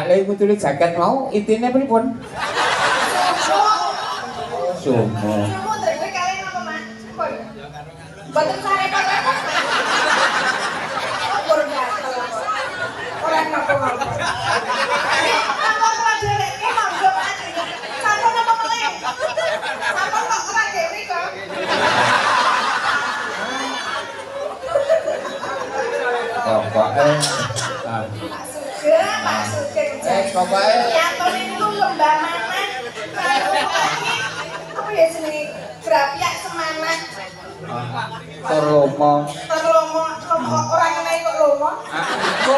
lagi nguculi jaket mau intine pripun? Sumo. Sumo terus kalian apa Mas? Boten sarepot repot. Oh, kurang gatel. Orang napa-napa. Sampun pelajaran iki monggo Mas. Sampun napa meneh? Sampun kok ora dewe kok. Pokoke Pak Sugeng. pokoke Nyatone niku lembah manah. Apa ya jenenge? Grapiak semangat. Terlomo. Terlomo, orang ngenai kok lomo. Engko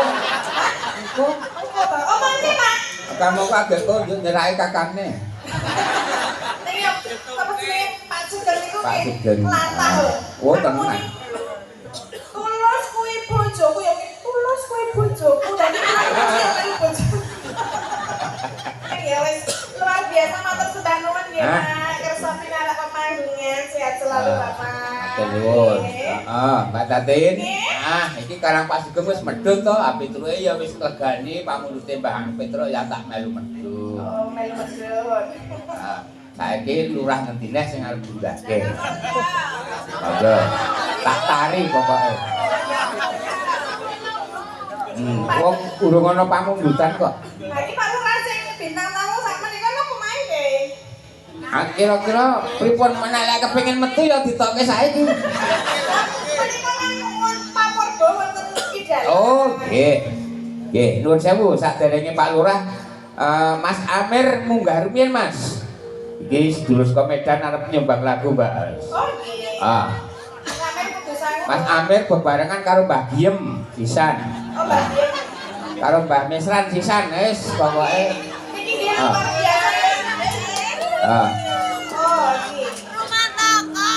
Oh, mangke, Pak. kamu kaget kok nyerahi kakakne. Niki apa sih Pak Sugeng niku Pak Sugeng. latah lho. Oh, tenan. Tulus kuwi bojoku ya tulus kuwi bojoku dadi kuwi bojoku. Ya wis luar biasa matur sembah nuwun nggih Pak. Kersa pinarak pemanggungan sehat selalu Bapak. Nuwun. Heeh, Mbak Tatin. Nah, iki Karang Pak Sugeng wis medhun to, Apitruke ya wis legani pamulute Mbah Petro ya tak melu medhun. Oh, melu medhun. Nah, saiki lurah ngendine sing arep dundake. Monggo. Tak tari pokoke. Wong urung ana pamunggutan kok. Lah iki Pak Lurah sing bintang tamu sak menika napa main nggih? Ah, kira-kira pripun menawa kepengin metu ya ditokke saiki. Menika kan nuwun paporba wonten Kidal. Oh, nggih. Nggih, nuwun sewu saderenge Pak Lurah. Mas Amir munggah rumiyin, Mas. Iki sedulur saka Medan arep nyumbang lagu, Mbak. Oh nggih. Sampeyan kudu sangu. Mas Amir bebarengan karo Mbah Diem sisan. Oh Mbak Dian. Karo Mbah Misran sisan, wis pokoke. Niki dia luar biasa. Ah. Oh nggih. Rumah toko.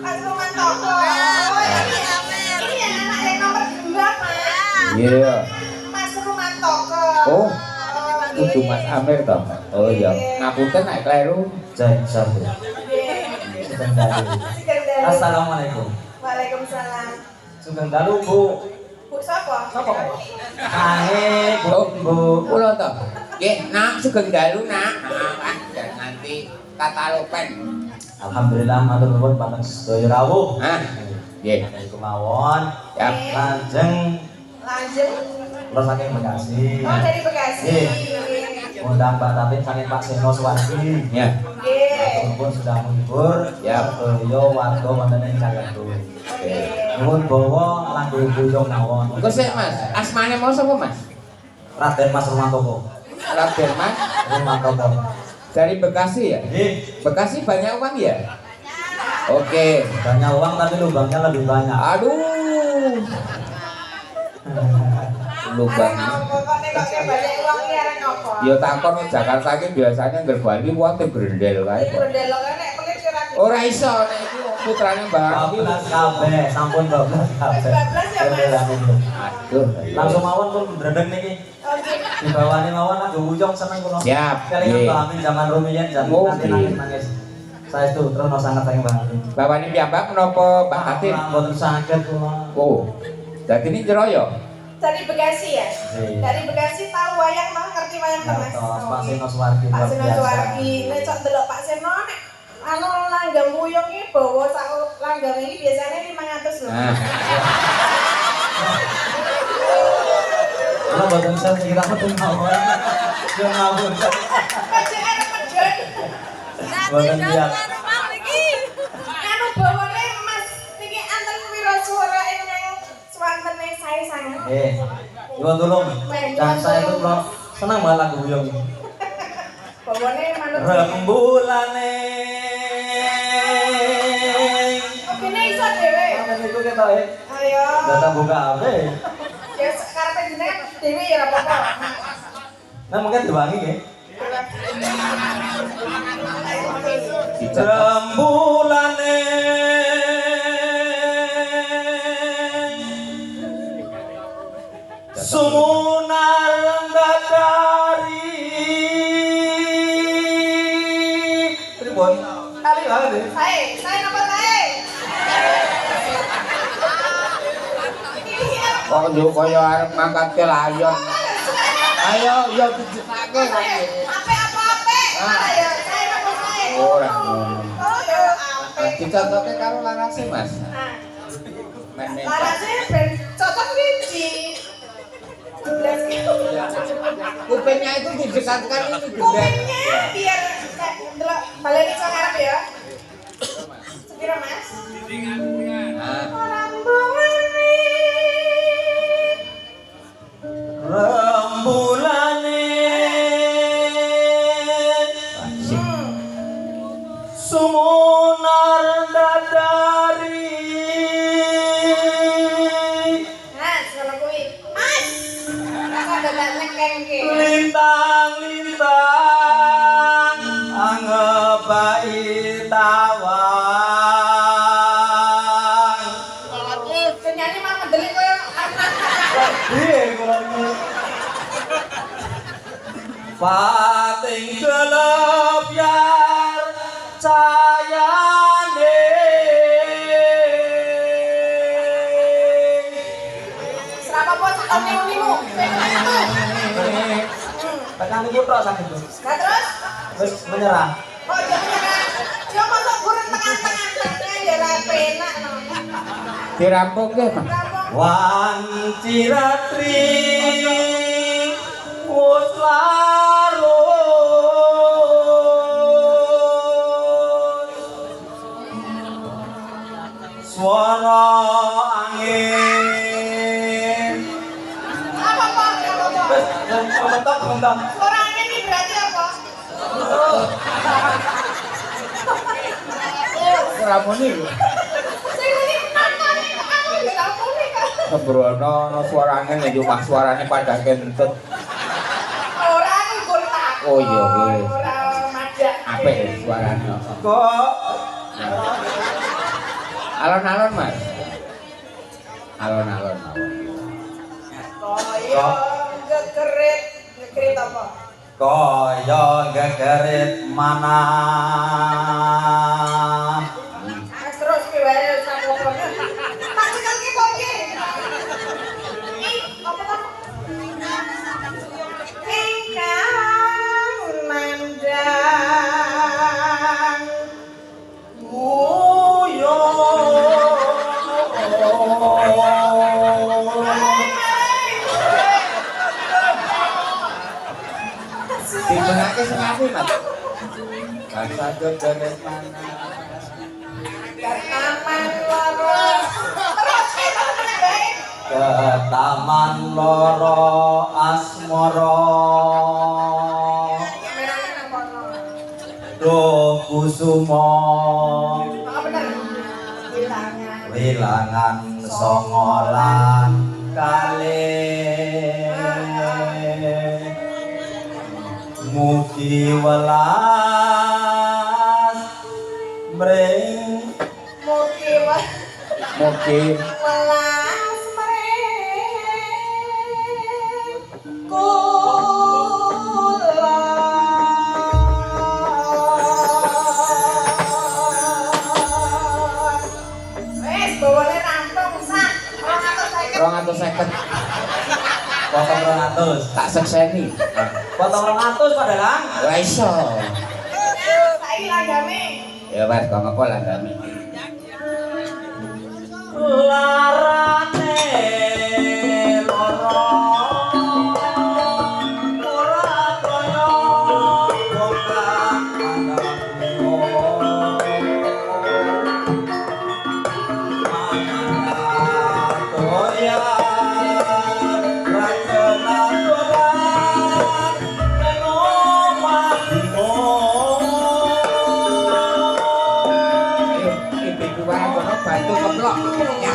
Pas rumah toko. Oh ini anak yang nomor 2 Pak. Iya. Mas rumah toko. Oh. Kudu Mas Amir to. Oh iya. Ngapunten nek kleru. Cek satu. Nggih. Sugeng Dalu. Sugeng Dalu. Assalamualaikum. Waalaikumsalam. Sugeng Dalu Bu. Bu sapa? Sapa? Kae Oh, Bu. kula to. Nggih, Nak Sugeng Dalu, Nak. Kan nganti katalopen. Alhamdulillah matur nuwun Pak sedaya rawuh. Nggih. Assalamualaikum mawon. Ya. Lajeng Lanjut. kula saking Bekasi. Oh dari Bekasi. Undang Pak Tapin saking Pak Seno Suwardi. Ya. Nggih. Pun sudah menghibur. Ya. Sedaya warga wonten ing Jakarta. Oke. Nuwun bawa lagu buyung mawon. Engko sik, Mas. Asmane mau sapa, Mas? Raden Mas Rumantoko. Raden Mas Rumantoko. dari Bekasi ya? Nggih. Bekasi banyak uang ya? Oke. Banyak uang tapi lubangnya lebih banyak. Aduh. Lubang. Kok nek banyak uang iki arek apa? Ya takon Jakarta iki biasanya ngerbani wonte brendel kae. Berdelo kan nek pelit ora. Ora iso nek iki putrane Mbak. 12 kabeh, sampun 12 kabeh. 12 ya, Mas? Aduh. Langsung mawon pun brendeng niki. Oke. Dibawani mawon lagu ujung seneng kula. Siap. Kali Nggih. amin zaman rumiyin jan Oh, nanti nangis. Saya itu terus sangat saking banget. Bapak ini piyambak menapa Mbak Tatin? Mboten saged kula. Oh. Dadi ini Jeroyo. Dari Bekasi ya? Nggih. Dari Bekasi tahu wayang mah ngerti wayang ta, Mas? Pak Seno Suwardi. Pak luar Seno biasa. Suwardi. Nek cok delok Pak Seno nek anu langgam puyung iki bawa sak langgam iki biasanya 500 lho. Nah, Kula mboten saya kira betul mawon. Yo ngawur. Aja arep medhot. Mboten lihat. Anu bawane Mas niki anten wirasuara ing swantene sae sanget. Nyuwun tulung. Dan saya itu kula senang banget lagu buyung. Bawane manut. Rembulane. Oke nek iso dhewe. Sampe niku ketoke. Ayo. Datang buka HP. Ya karepe jenengan dhewe ya ora apa-apa. Nah mungkin diwangi nggih. dijak. Rembulane. Sumunar dadari. Pripun? Kali banget. Saya napa sae? Kok yo kaya arep ngangkat ke layon. Ayo, yo tunjukake. Ape apa-ape. Malah ya saya nang saya. Ora ngono. Oh ya ape. Dicontohke karo larase, Mas. Nah, Men-men. larasnya ben cocok iki. Jelas gitu. Kupingnya itu didekatkan ini benda. Kupingnya biar kayak delok balik ke ngarep ya. Sepira Mas? Nah, Rembulane sumunar dadari Mas, kalau kuwi. Mas. Rasa dadak nekeng ki. lintang-lintang angebai tawang Penyanyi mah mendelik koyo piye kula iki pating gelap yar cayane serapa pun sakone unimu. tekan iku tok sakit Nah terus wis menyerah kok jangan yo masuk gurun tengah-tengah ya lah penak no. dirampukke, Mas. Kamu wanci ratri wis larut swara angin apa? wis mentok Suaranya ini berarti apa? Ora muni lho. Sing ini kenapa nih? Aku nggak tahu nih kan. Sembrono suarane nek yo mak suarane padha kentut. Orang nggur tak. Oh, iya, wis. Orang madak. Apik suarane. kok Alon-alon, Mas. Alon-alon. Koyo gegerit. Gegerit apa? kaya gegerit mana Mas terus ki wae sakopone. Tak cekel ki kok ki. Ih, apa to? Engkau mandang Uyo Dibenake sing apik, Mas. Rasa gegerit mana. Taman loro. Terus ki temen bae. ke taman loro asmara Merahnya nang kono. duh kusuma Oh bener. Bilangan. wilangan songolan kalih mugi welas mring Mugi wae. Mugi Welas mreng kula. Wes bawane rampung sak 250. 250. potong 200 Tak sekseni. potong 200 padahal Ora iso. Saiki langgame. Ya Mas, kok apa lah kami. larane loro ora kaya wong kang Ayo, iki kuwi kono batu keplok. Ya.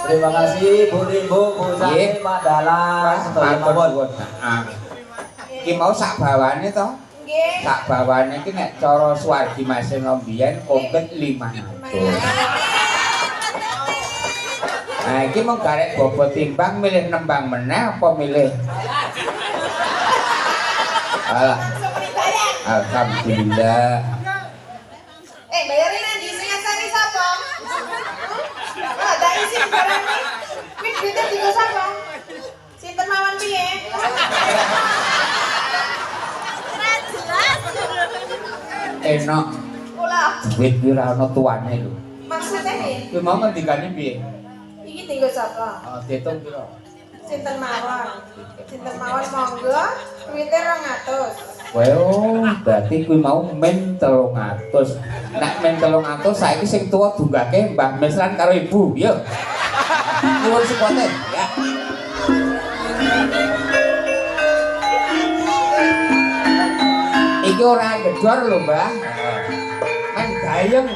Terima kasih Bu Limbo, Bu Sani, Pak Dalang, sedaya mawon. Heeh. Iki mau sak bawane to? Nggih. Sak bawane iki nek cara Suwardi Masena mbiyen kompet 500. Nah, iki mau garek bobot timbang milih nembang meneh apa milih? Alah, Langsung dibayar. alhamdulillah. Bayarin nanti sing ngasani sapa? Ada isi barang nih. Wis duitnya digo sapa? Sinten mawon piye? Enak, Kula. duit kuwi ora ana tuane lho. Maksudnya nih, Kuwi mau ngendikane piye? iki digo sapa? Oh, diitung piro? Sinten mawon. Sinten mawon monggo. Duitnya 200. Well, berarti kuwi mau men 300. Nek men 300 saiki sing tuwa dunggake Mbah Mesran karo Ibu, yo. Nuwun sepote, ya. Iki ora gedor lho, Mbah. Men gayeng.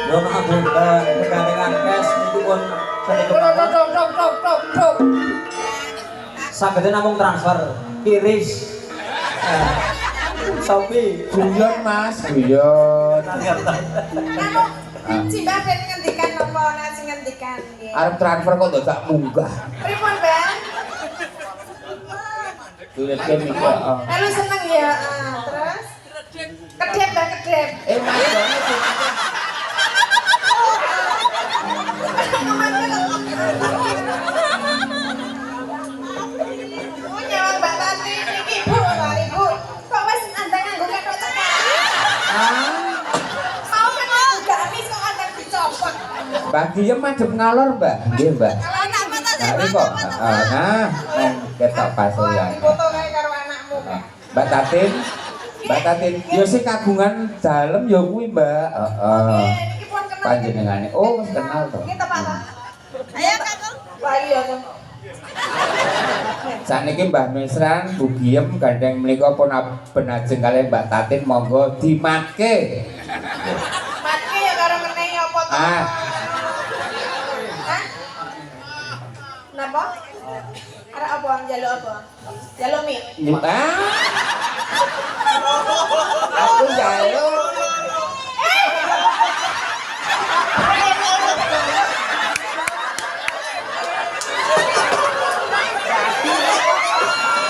Yo maaf Bu, dengan cash niku pun seni kemawon. Tok. Sagede namung transfer, kiris. Shopee. Guyon, Mas, guyon. Namun, si Mbak Ben ngendikan apa nasi ngendikan nggih. Arep transfer kok dadak munggah. Pripun, Bang? Duitke iki heeh. Lalu seneng ya. Terus kedep Bang, kedep. Mas, Oh, nyawang Mbak Tati iki Bu, mari Bu. Kok wis andang nganggo ketok tekan? Mau kan nganggo gamis kok andang dicopot. Mbak Diem madhep ngalor, Mbak. Nggih, Mbak. Kalau tak mata Nah, kok. Nah, men ketok pasoyan. foto kae karo anakmu. Mbak Tatin. Mbak Tatin, yo sing kagungan dalem yo kuwi, Mbak. Heeh. Niki pun kenal. Panjenengane. Oh, wis kenal to. Iki tepak ta? Ayo, Kakung. Wah, iya, Kang. Saniki Mbah Mesran, Bu Giem gandeng menika pun benajeng kalih Mbak Tatin monggo dimatke. Matke ya karo menehi apa to? Ah. Hah? Napa? Arek apa njaluk apa? Njaluk mie. Ah. Aku jaluk.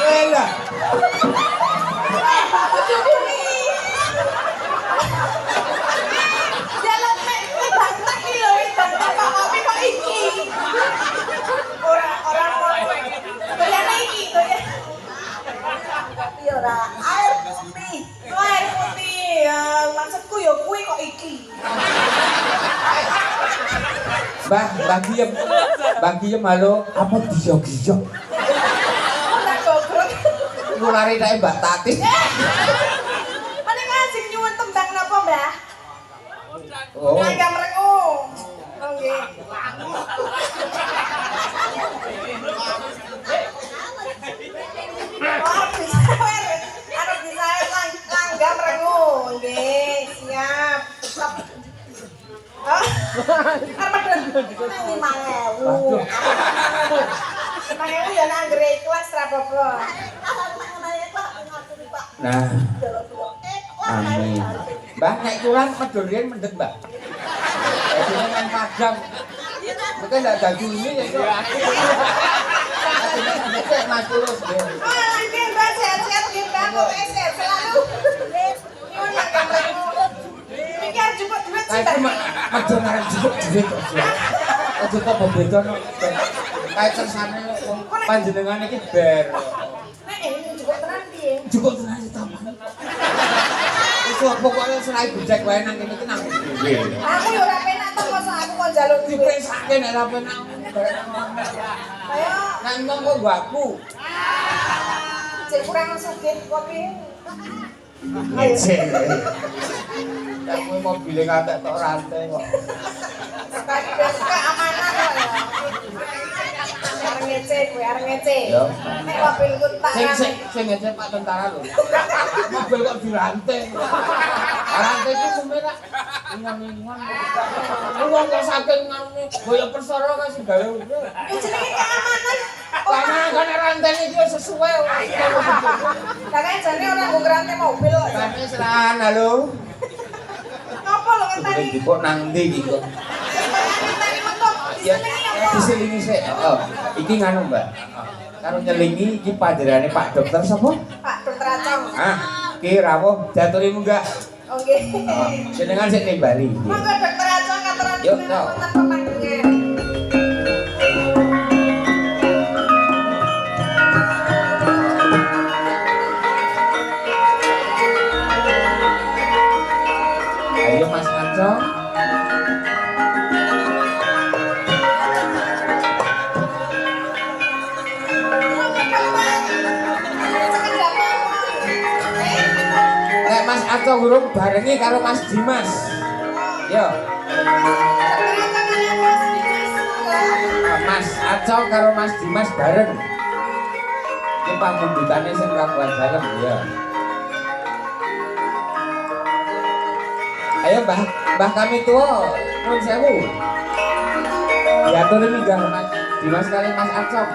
Elah. Njaluk mie iki bantek iki lho, bantek kok kopi kok iki. Ora doyane iki, doyan. Iya ora, air putih. Oh, air putih. Ya, maksudku ya kuwi kok iki. Mbah Giem halo, apa giyok-giyok? Ora goblok. Nulari nae Mbak Tatin. Mana ngajeng nyuwun tembang napa, Mbah? Oh. Agak merengu. Oh nggih. Oh, bisa wer. Arep bisa langga merengu. Nggih, siap. Stop. Oh. Arep medun. Nang 5.000. 5.000 ya nang anggere ikhlas ra apa-apa. Nah, amin. Mbah nek kulan medun riyen mendhet, Mbak. Jadi kan padang. Mungkin enggak jadi ini ya, Cok. Cek Mas Tulus nggih. Oh, nggih Mbak, sehat-sehat nggih Mbak, pokoknya sehat selalu. Nyuwun langga merengu. Iki arep jupuk duit sih, Kayak Mbak. medun arep cukup duit kok. Aja kok bebedono. Kayak kersane wong panjenengan iki ber. Nek ini jupuk tenan piye? Cukup tenan taman. Wis pokoknya selai becek wae nang kene iki nang dhewe. Aku ya ora penak to masa aku kok njaluk duit. Dipesake nek ora penak. Ayo, Nang ngomong kok nggo aku. cek kurang sugih kopi. Ngece. Kamu mobilnya ngatek tok rantai kok. Tadi besok amanah kok ya. Arep ngece kowe, arep ngece. Yo. Nek mobilku tak Sing ngece Pak tentara lho. Mobil kok dirantai. Rantai iki semena ingan-ingan. Wong kok saking ngene boyo persara kasih gawe. Ya jenenge keamanan. Karena kan rantai iki wis sesuai. Kakek jane ora nggo rantai mobil kok. Kami serana lho. Ngopo lho ngenteni? Iki kok nang ndi iki kok? Ngenteni mentok. Ya, Disenengi apa? diselingi sik. Heeh. Iki nganu, Mbak. Karo nyelingi iki panjenengane Pak Dokter sapa? Pak Dokter Acong. Ah, ki rawuh jaturi munggah. Oh nggih. Jenengan sik nimbali. Monggo Dokter Acong ngaturan Yuk, jenengan Cok. wonten pemanggilan. Ayo Mas Acong. Nek Mas Acong urung barengi karo Mas Dimas. Yo, Mas Acong karo Mas Dimas bareng. Iki pambundutane sing Labuan Dalem ya. Ayo Mbah kami tua, nuwun sewu. Diatur minggah Mas Dimas kali Mas Acong.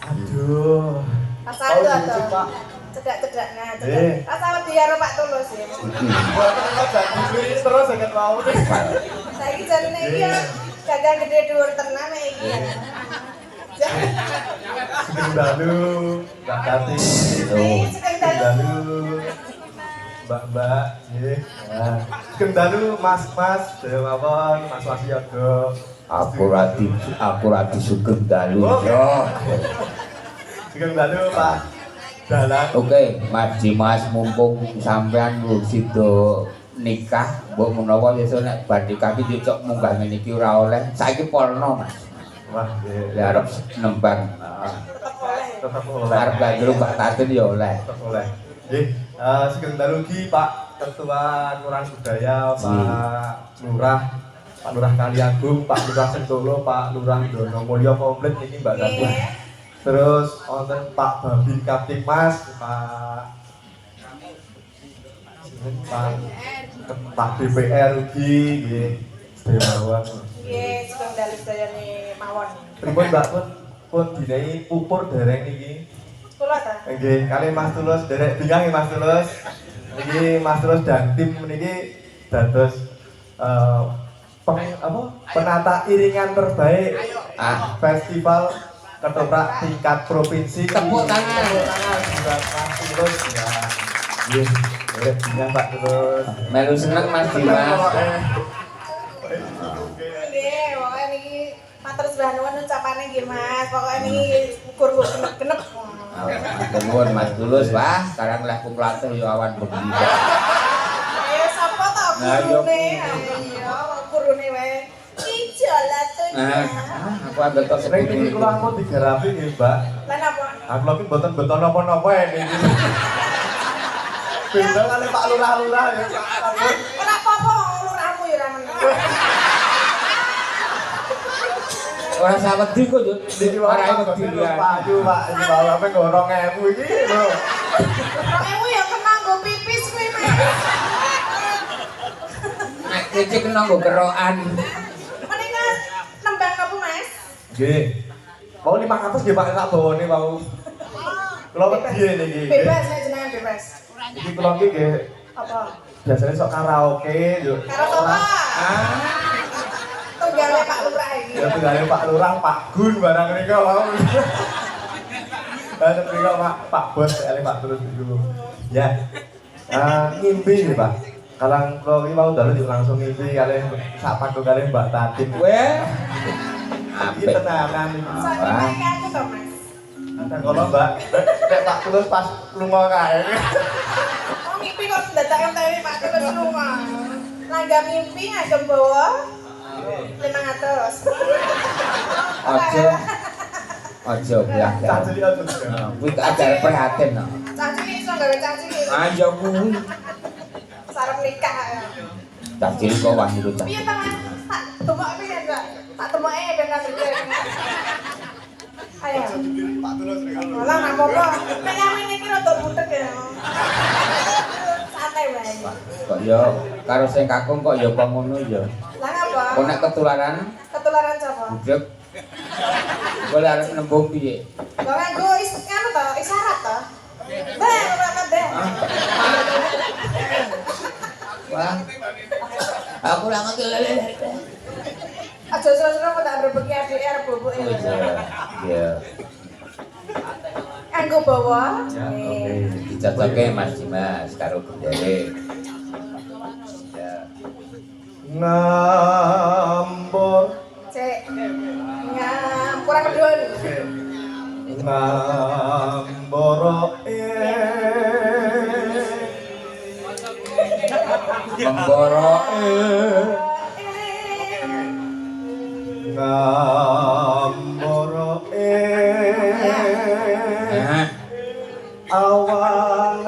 Aduh. Rasa itu atau cedak-cedak nah, cedak. Rasa wedi karo Pak Tulus ya. Terus sangat mau nih. Saiki jarine iki ya gagal gede dhuwur tenan nek iki ya. Dalu, Mbak Tati, Dalu, Mbak-mbak, nggih. Nah, Dalu Mas-mas, Dewa mawon, Mas Wasyodo. Aku rati sugeng dalu yo. Dalu Pak Dalan. Oke, Mas Dimas mumpung sampean wis sida nikah, mbok menawa sesuk nek badhe kaki cocok munggah ngene iki ora oleh. Saiki polno, Mas. Wah, nggih. Lah arep nembang. Tetap oleh. Arep gandrung Pak Tatin ya oleh. Tetap oleh. Nggih, Sugeng Dalu ki Pak Ketua Kelurahan Budaya, Pak Lurah, Pak Lurah Kaliagung, Pak Lurah Sentolo, Pak Lurah Donomulyo komplit niki Mbak Tati. Terus wonten Pak Babin Kaptimas, Pak DPR ugi nggih. Sedaya mawon. Nggih, Sugeng Dalu sedayane mawon. Pripun Mbak pun dinaiki pupur dereng niki. Kula ta. Nggih, kali Mas Tulus derek bingang Mas Tulus. Niki Mas Tulus dan tim niki dados penata iringan terbaik festival ketoprak tingkat provinsi. Tepuk tangan. Tepuk tangan buat Mas Tulus ya. Nggih, derek bingang Pak Tulus. Melu seneng Mas Dimas. Nggih, pokoke niki matur sembah nuwun ucapane nggih Mas. Pokoke niki ukur genep-genep. Nuwun Mas Tulus, wah, sekarang lah kumlatih yo awan bengi. Ayo sapa ta Nah, yo. gurune? Ayo gurune wae. Ijo lah tuh. Aku ambil tok Sering niki kula mau digarapi nggih, Mbak. Lah napa? Aku lagi mboten beton napa-napa niki. Beda kali Pak Lurah-lurah ya. Ora apa-apa lurahmu ya ora meneng. Ora sawedi kok yo. Niki wae Ora wedi ya. Pak Ayu, Pak. Iki bawa sampe nggo 2000 iki lho. Kamu ya kena nggo pipis kuwi Mas. Nek iki kena nggo kerokan. Mendingan nembang apa Mas? Nggih. Mau 500 nggih Pak sak bawane mau. Kula wedi niki. Bebas nek jenengan bebas. Iki kula iki nggih Apa? biasanya sok karaoke yo. Karo sapa? Tunggale Pak Lurah iki. Ya tunggale Pak Lurah, Pak Gun barang niku mau. Tapi kok Pak Bos, Pak terus dulu. Ya. Ngimpi nih Pak. Kalau ini mau dalu langsung ngimpi kalian sak panggung kalian Mbak Tatin. Weh. Iki tenanan iki. Soalnya mereka aku toh Mas. Ada kalau Mbak, nek Pak Tulus pas lunga kae. Oh mimpi kok dadak tadi Pak terus lunga. Langga mimpi ngagem bawa 500. Ojo bilang. Cacili aja. Kuwi acara prihatin no. Caci iso gawe caci. Ayo kuwi. Sarep nikah. Caci kok wani ku caci. Piye ta Mas? Tak temok piye Mbak? Tak temoke ben kabeh. Ayo. Pak Tulus nek kalau. Malah nggak apa-apa. Nek yang ini rada butek ya. Santai wae. Kok yo karo sing kakung kok yo kok ngono yo. Lah ngapa? Kok nek ketularan Ketularan sapa? budek. Boleh arep nembung piye? Lah nganggo nganu to, isyarat to. Beh, ora kabeh. Wah. Aku ra ngerti lele. Aja sero-sero kok tak berbeki adike arep boboke. Iya. Anggo bawa. Ya, Oke, dicocoke Mas Dimas karo gendere. Ya. Ngambor. Cek. Kurang kedun. Ngamboro Memboroke ngamboro awang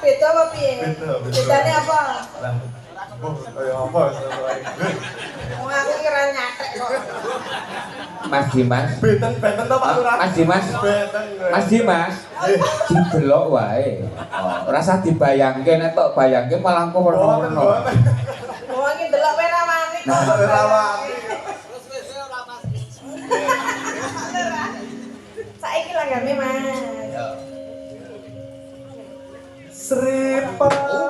Beda apa piye? Bedane apa? Lah, kaya apa Wong aku kira nyatek kok. Mas Dimas. Beten to Pak Lurah. Mas Dimas. Beten. Mas Dimas. Didelok wae. Ora usah dibayangke nek tok bayangke malah kok werna-werna. Wong iki delok wae ra wani kok. Ora wani. Saiki langgame Mas. Sri Patri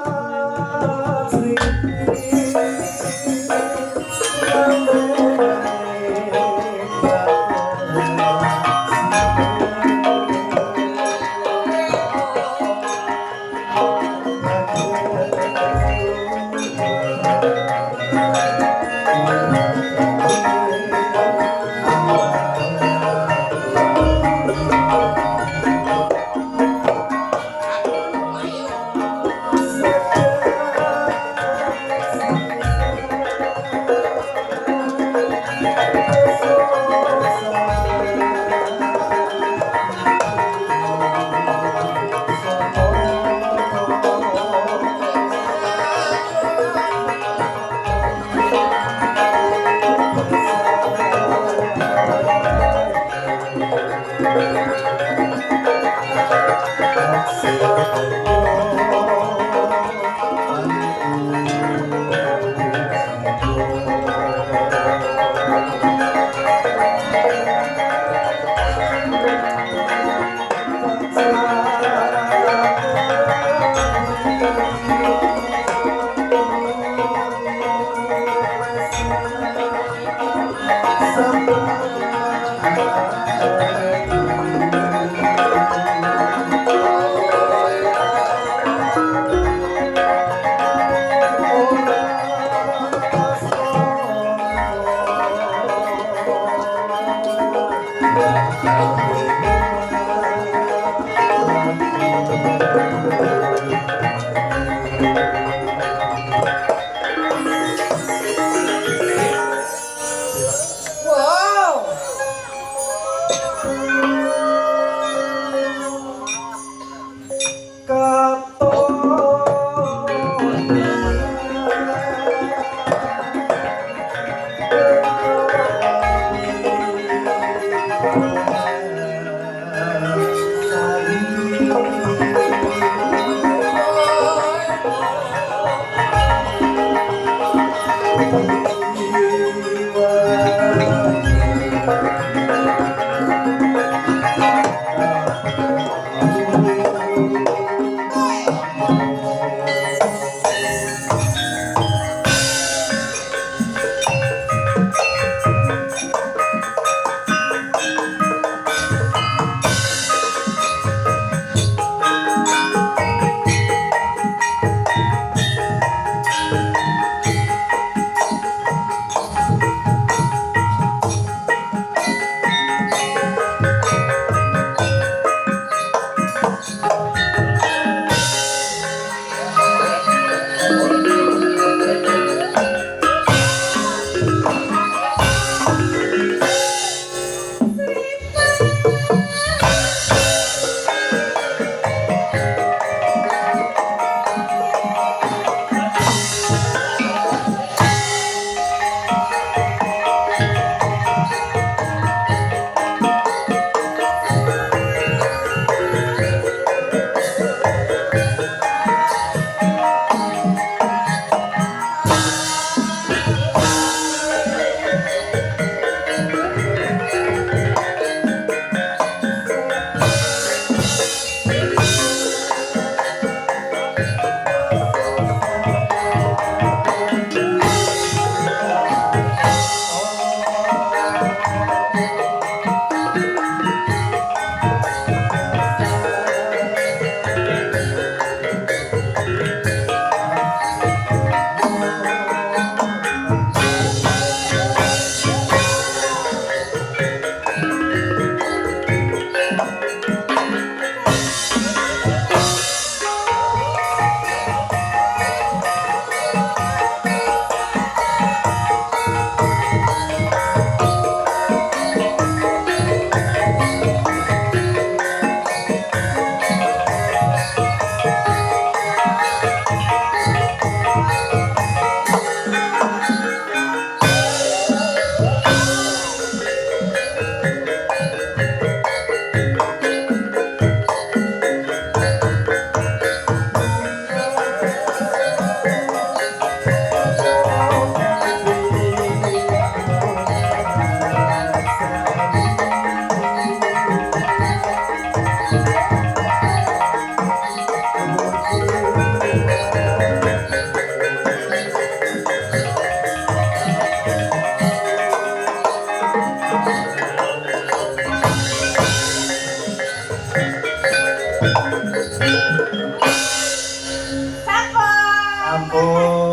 Ampun.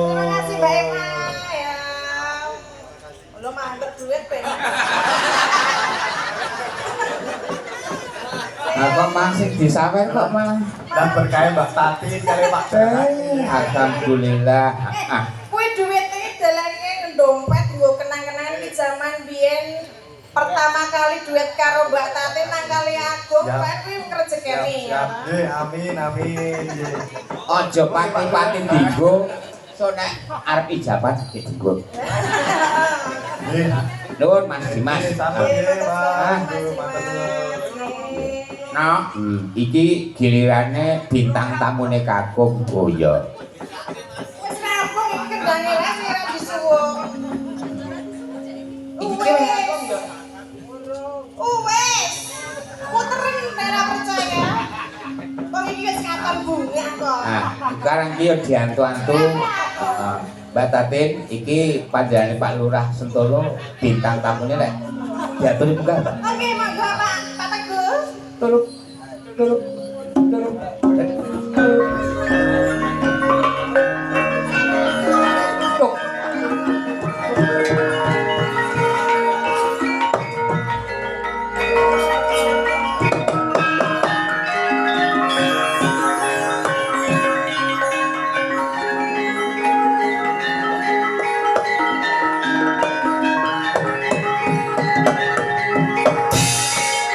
Terima kasih Mbak Ema ya. Lo mantar duit Ben. Nah, kok masih disawer kok malah. Dan berkah Mbak Tati kali Pak. Alhamdulillah. Kuwi duit iki dalane dompet nggo kenang-kenangan di zaman biyen pertama kali duit karo Mbak Tati nang kali Agung, Ya. kan kuwi ngrejekeni ya. Siap. Nggih, amin amin. Nggih. Ojo pati-pati dinggo. So nek arep ijabat dinggo. Nggih. Nuwun Mas Dimas. Nggih, sampun nggih, Pak. Terima Matur kasih, nuwun. Mas. No, iki gilirane bintang tamune Kakung Boyo. Wis rampung iki kendange wis ora disuwung. Iki kene Kakung yo. Wes. Puteren ora percaya. Wong iki wis katon bunga kok. Nah, sekarang iki yo diantu-antu. Mbak Tatin, iki panjenengane Pak Lurah Sentolo bintang tamune lek diaturi munggah, Pak. Oke, monggo Pak. Pak Teguh. Tuluk.